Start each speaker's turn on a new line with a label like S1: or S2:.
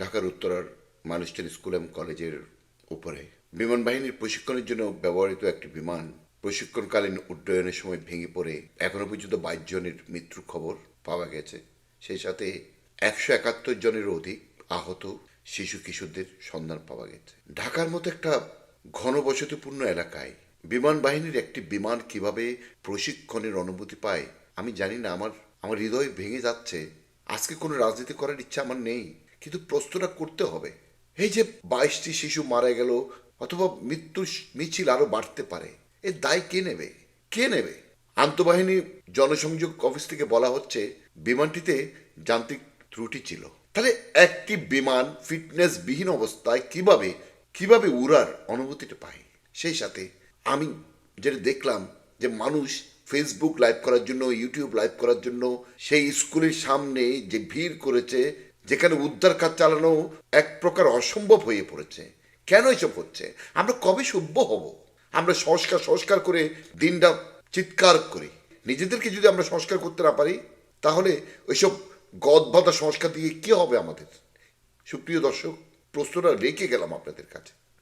S1: ঢাকার উত্তরার মানস্টার স্কুল এবং কলেজের উপরে বিমান বাহিনীর প্রশিক্ষণের জন্য ব্যবহৃত একটি বিমান প্রশিক্ষণকালীন উড্ডয়নের সময় ভেঙে পড়ে এখনো পর্যন্ত 22 জনের মৃত্যুর খবর পাওয়া গেছে। সেই সাথে 171 জনেরও অধিক আহত শিশু কিশোরদের সন্ধান পাওয়া গেছে। ঢাকার মতো একটা ঘনবসতিপূর্ণ এলাকায় বিমান বাহিনীর একটি বিমান কিভাবে প্রশিক্ষণের অনুমতি পায় আমি জানি না। আমার আমার হৃদয় ভেঙে যাচ্ছে। আজকে কোনো রাজনীতি করার ইচ্ছা আমার নেই, কিন্তু প্রশ্নটা করতে হবে। এই যে 22টি শিশু মারা গেল, অথবা মৃত্যুর মিছিল আরো বাড়তে পারে, এর দায় কে নেবে? কে নেবে? আন্তঃবাহিনী জনসংযোগ অফিস থেকে বলা হচ্ছে বিমানটিতে যান্ত্রিক ত্রুটি ছিল। তাহলে একটি বিমান ফিটনেস বিহীন অবস্থায় কিভাবে কিভাবে উড়ার অনুভূতিটা পায়? সেই সাথে আমি যেটা দেখলাম যে মানুষ ফেসবুক লাইভ করার জন্য, ইউটিউব লাইভ করার জন্য সেই স্কুলের সামনে যে ভিড় করেছে, যেখানে উদ্ধার কাজ চালানো এক প্রকার অসম্ভব হয়ে পড়েছে। কেন এসব হচ্ছে? আমরা কবে সভ্য হব? আমরা সংস্কার সংস্কার করে দিনটা চিৎকার করি। নিজেদেরকে যদি আমরা সংস্কার করতে না পারি, তাহলে ওইসব গদবাঁধা সংস্কার দিয়ে কি হবে আমাদের? সুপ্রিয় দর্শক, প্রশ্নটা রেখে গেলাম আপনাদের কাছে।